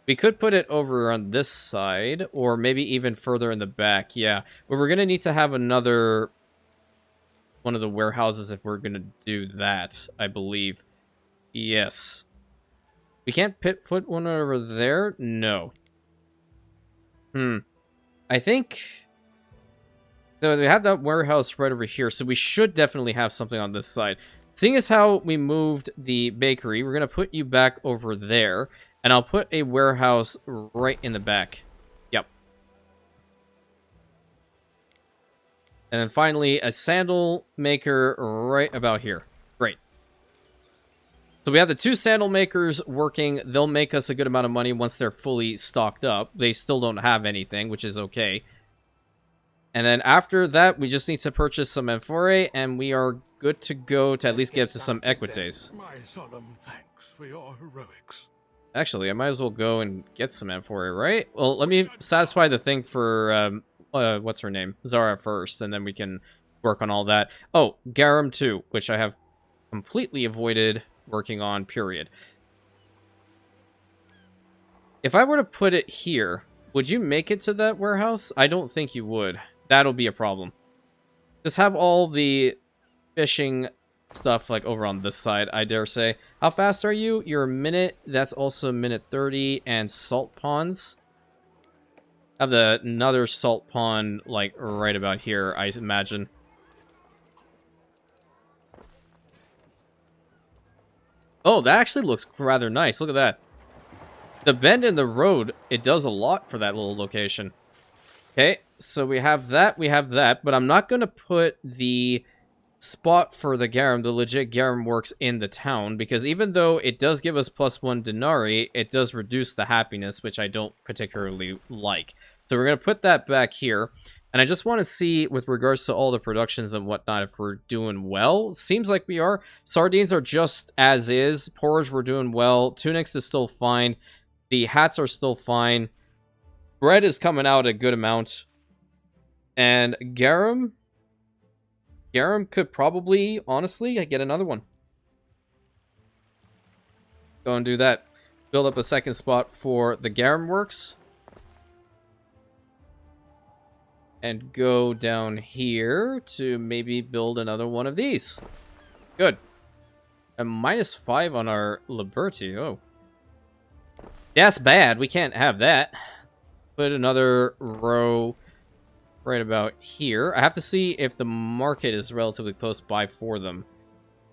We could put it over on this side, or maybe even further in the back. Yeah. But we're going to need to have another... one of the warehouses if we're gonna do that, I believe. Yes. We can't put one over there? No. I think... so we have that warehouse right over here, so we should definitely have something on this side. Seeing as how we moved the bakery, we're gonna put you back over there, and I'll put a warehouse right in the back. Yep. And then finally, a sandal maker right about here. Great. So we have the 2 sandal makers working. They'll make us a good amount of money once they're fully stocked up. They still don't have anything, which is okay. And then after that, we just need to purchase some amphora, and we are good to go to at least get to some equites. My solemn thanks for your heroics. Actually, I might as well go and get some amphora, right? Well, let me satisfy the thing for... what's her name? Zara first, and then we can work on all that. Oh, Garum too, which I have completely avoided working on, period. If I were to put it here, would you make it to that warehouse? I don't think you would. That'll be a problem. Just have all the fishing stuff like over on this side, I dare say. How fast are you? You're a minute. That's also a minute 30. And salt ponds. Have another salt pond, like, right about here, I imagine. Oh, that actually looks rather nice. Look at that. The bend in the road, it does a lot for that little location. Okay, so we have that, but I'm not going to put the spot for the garum, the legit garum works in the town, because even though it does give us +1 denarii, it does reduce the happiness, which I don't particularly like. So we're going to put that back here. And I just want to see, with regards to all the productions and whatnot, if we're doing well. Seems like we are. Sardines are just as is. Porridge, we're doing well. Tunics is still fine. The hats are still fine. Bread is coming out a good amount. And garum... garum could probably, honestly, get another one. Go and do that. Build up a second spot for the garum works. And go down here to maybe build another one of these. Good. A -5 on our Liberty. Oh. That's bad. We can't have that. Put another row right about here. I have to see if the market is relatively close by for them.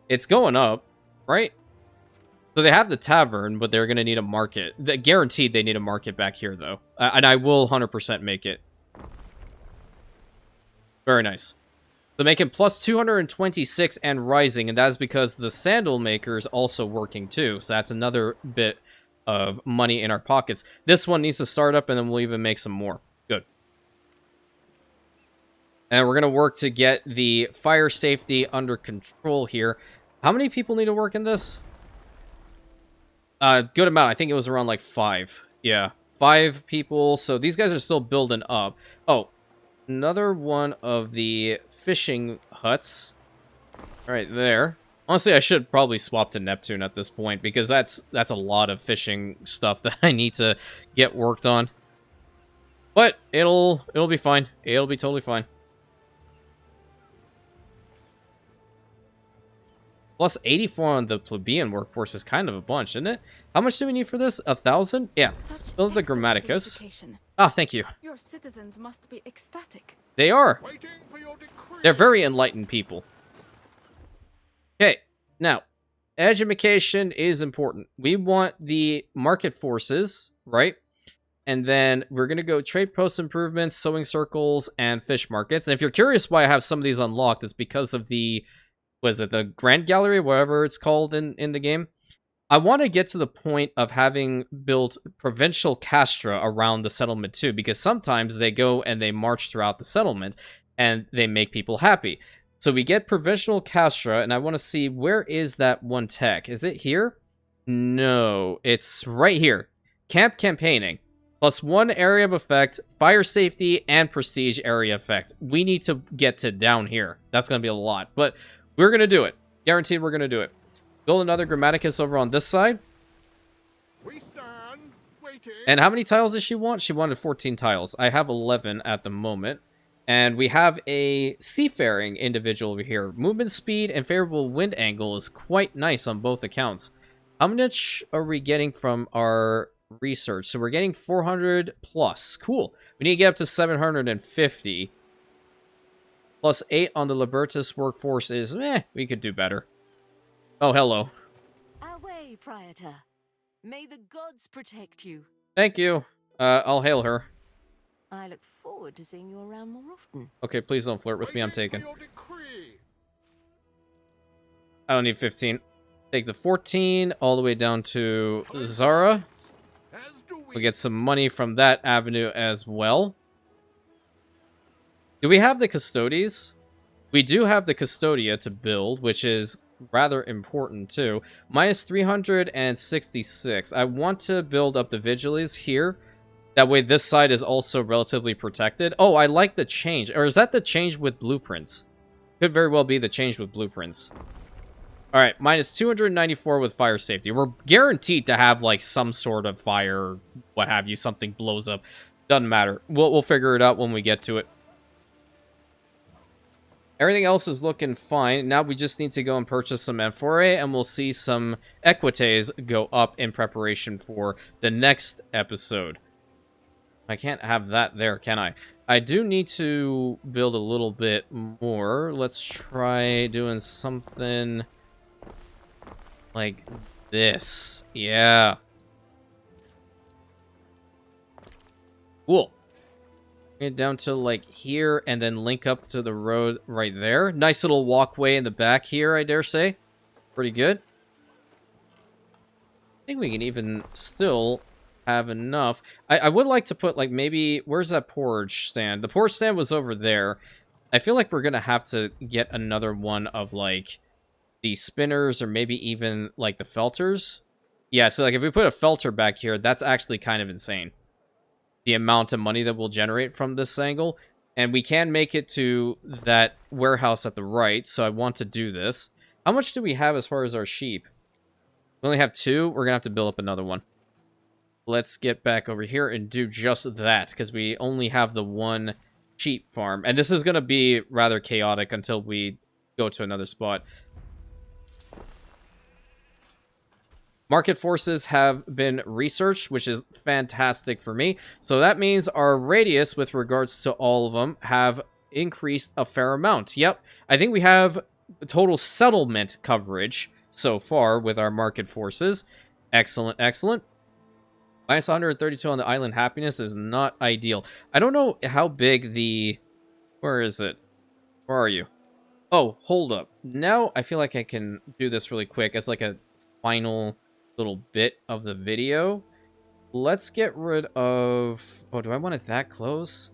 It's going up. right? So they have the tavern, but they're going to need a market. Guaranteed they need a market back here, though. And I will 100% make it. Very nice. So making plus 226 and rising, and that is because the sandal maker is also working too. So that's another bit of money in our pockets. This one needs to start up, and then we'll even make some more. Good. And we're going to work to get the fire safety under control here. How many people need to work in this? Good amount. I think it was around like 5. Yeah, 5 people. So these guys are still building up. Oh, another one of the fishing huts right there. Honestly, I should probably swap to Neptune at this point, because that's a lot of fishing stuff that I need to get worked on. But it'll be fine. It'll be totally fine. Plus 84 on the plebeian workforce is kind of a bunch, isn't it? How much do we need for this? 1,000? Yeah. Such Build the excellent Grammaticus. education. Ah, thank you. Your citizens must be ecstatic. They are. Waiting for your decree. They're very enlightened people. Okay, now, education is important. We want the market forces, right? And then we're going to go trade post improvements, sewing circles, and fish markets. And if you're curious why I have some of these unlocked, it's because of the, was it the Grand Gallery, whatever it's called in the game? I want to get to the point of having built provincial castra around the settlement too, because sometimes they go and they march throughout the settlement and they make people happy. So we get provincial castra, and I want to see, where is that one tech? Is it here? No, it's right here. Camp campaigning. Plus 1 area of effect, fire safety, and prestige area effect. We need to get to down here. That's going to be a lot, but we're going to do it. Guaranteed we're going to do it. Build another Grammaticus over on this side. We stand waiting. And how many tiles does she want? She wanted 14 tiles. I have 11 at the moment. And we have a seafaring individual over here. Movement speed and favorable wind angle is quite nice on both accounts. How much are we getting from our research? So we're getting 400 plus. Cool. We need to get up to 750. Plus 8 on the Libertas workforce is, we could do better. Oh, hello. Away, Prietor. May the gods protect you. Thank you. I'll hail her. I look forward to seeing you around more often. Okay, please don't flirt with me. I'm Waiting taking. for your decree. I don't need 15. Take the 14 all the way down to Zara. As do We get some money from that avenue as well. Do we have the Custodes? We do have the Custodia to build, which is rather important too. Minus 366. I want to build up the Vigiles here. That way this side is also relatively protected. Oh, I like the change. Or is that the change with blueprints? Could very well be the change with blueprints. Alright, minus 294 with fire safety. We're guaranteed to have like some sort of fire, what have you, something blows up. Doesn't matter. We'll figure it out when we get to it. Everything else is looking fine. Now we just need to go and purchase some Amphorae, and we'll see some Equites go up in preparation for the next episode. I can't have that there, can I? I do need to build a little bit more. Let's try doing something like this. Yeah. Cool. Get down to like here and then link up to the road right there. Nice little walkway in the back here, I dare say. Pretty good. I think we can even still have enough. I would like to put like maybe, where's that porridge stand? The porridge stand was over there. I feel like we're gonna have to get another one of like the spinners, or maybe even like the felters. Yeah, so like if we put a felter back here, that's actually kind of insane, the amount of money that we'll generate from this angle. And we can make it to that warehouse at the right, so I want to do this. How much do we have as far as our sheep? We only have 2. We're gonna have to build up another one. Let's get back over here and do just that, because we only have the 1 sheep farm. And this is gonna be rather chaotic until we go to another spot. Market forces have been researched, which is fantastic for me. So that means our radius with regards to all of them have increased a fair amount. Yep, I think we have total settlement coverage so far with our market forces. Excellent, excellent. Minus 132 on the island happiness is not ideal. I don't know how big the... Where is it? Where are you? Oh, hold up. Now I feel like I can do this really quick as like a final little bit of the video. Let's get rid of... Oh, do I want it that close?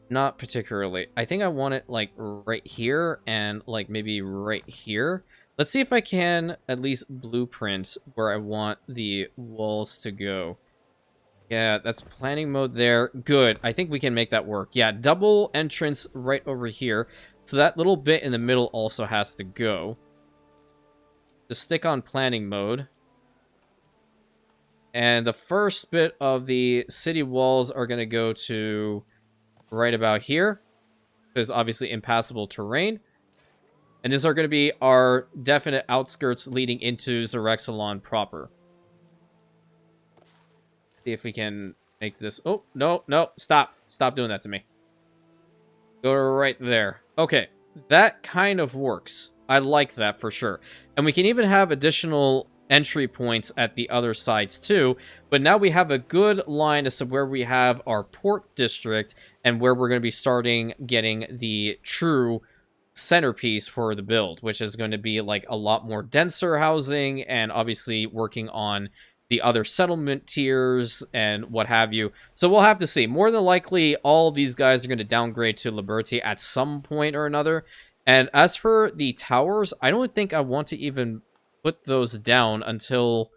Not particularly. I think I want it like right here and like maybe right here. Let's see if I can at least blueprint where I want the walls to go. Yeah, that's planning mode there. Good. I think we can make that work. Yeah, double entrance right over here. So that little bit in the middle also has to go. Just stick on planning mode. And the first bit of the city walls are going to go to right about here. There's obviously impassable terrain. And these are going to be our definite outskirts leading into ZEREXALON proper. See if we can make this... Oh, no, no, stop. Stop doing that to me. Go right there. Okay, that kind of works. I like that for sure. And we can even have additional entry points at the other sides too. But now we have a good line as to where we have our port district and where we're going to be starting getting the true centerpiece for the build, which is going to be like a lot more denser housing and obviously working on the other settlement tiers and what have you. So we'll have to see. More than likely, all of these guys are going to downgrade to Liberty at some point or another. And as for the towers, I don't think I want to even put those down until...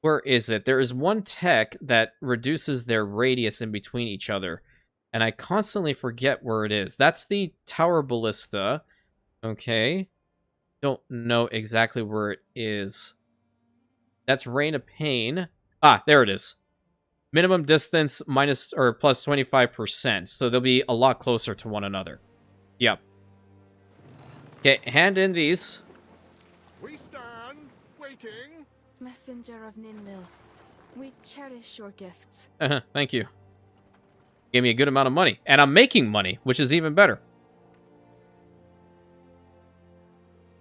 Where is it? There is one tech that reduces their radius in between each other. And I constantly forget where it is. That's the Tower Ballista. Okay. Don't know exactly where it is. That's Reign of Pain. Ah, there it is. Minimum distance minus or plus 25%. So they'll be a lot closer to one another. Yep. Okay, hand in these. We stand, waiting. Messenger of Ninmil, we cherish your gifts. Thank you. Gave me a good amount of money. And I'm making money, which is even better.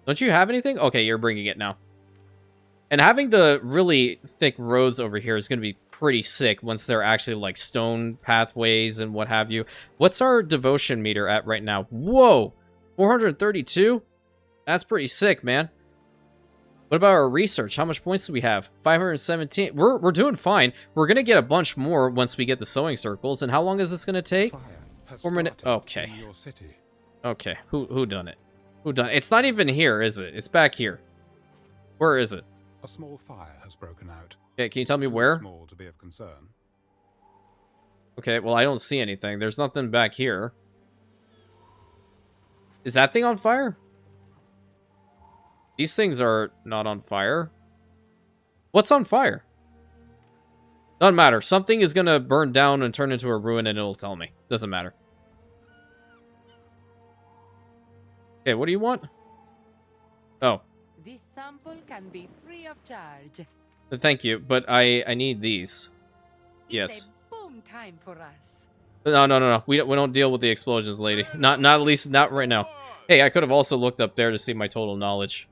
Don't you have anything? Okay, you're bringing it now. And having the really thick roads over here is going to be pretty sick once they're actually like stone pathways and what have you. What's our devotion meter at right now? Whoa! 432? That's pretty sick, man. What about our research? How much points do we have? 517. We're doing fine. We're going to get a bunch more once we get the sewing circles. And how long is this going to take? 4 minutes. Okay. Okay. Who done it? Who done it? It's not even here, is it? It's back here. Where is it? A small fire has broken out. Okay, can you tell me where? Small to be of concern. Okay, well, I don't see anything. There's nothing back here. Is that thing on fire? These things are not on fire. What's on fire? Doesn't matter. Something is gonna burn down and turn into a ruin and it'll tell me. Doesn't matter. Okay, what do you want? Oh. This sample can be free of charge. Thank you, but I need these. Yes. It's a boom time for us. No. We don't deal with the explosions, lady. Not at least not right now. Hey, I could have also looked up there to see my total knowledge.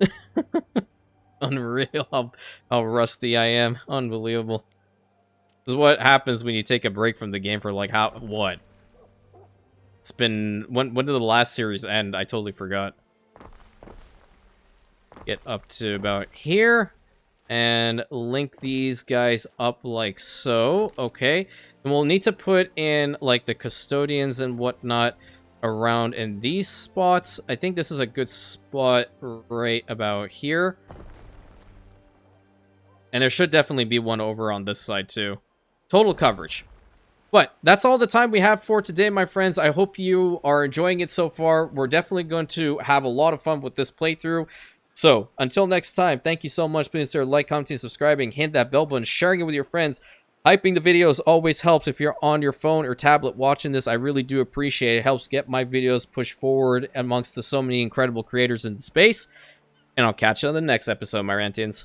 Unreal how rusty I am. Unbelievable. This is what happens when you take a break from the game for like what? It's been when did the last series end? I totally forgot. Get up to about here and link these guys up like so. Okay. And we'll need to put in like the custodians and whatnot around in these spots. I think this is a good spot right about here. And there should definitely be one over on this side too. Total coverage. But that's all the time we have for today, my friends. I hope you are enjoying it so far. We're definitely going to have a lot of fun with this playthrough. So, until next time, thank you so much. Please consider like, commenting, subscribing, hit that bell button, sharing it with your friends. Hyping the videos always helps. If you're on your phone or tablet watching this, I really do appreciate it. It helps get my videos pushed forward amongst the so many incredible creators in space. And I'll catch you on the next episode, my Rantians.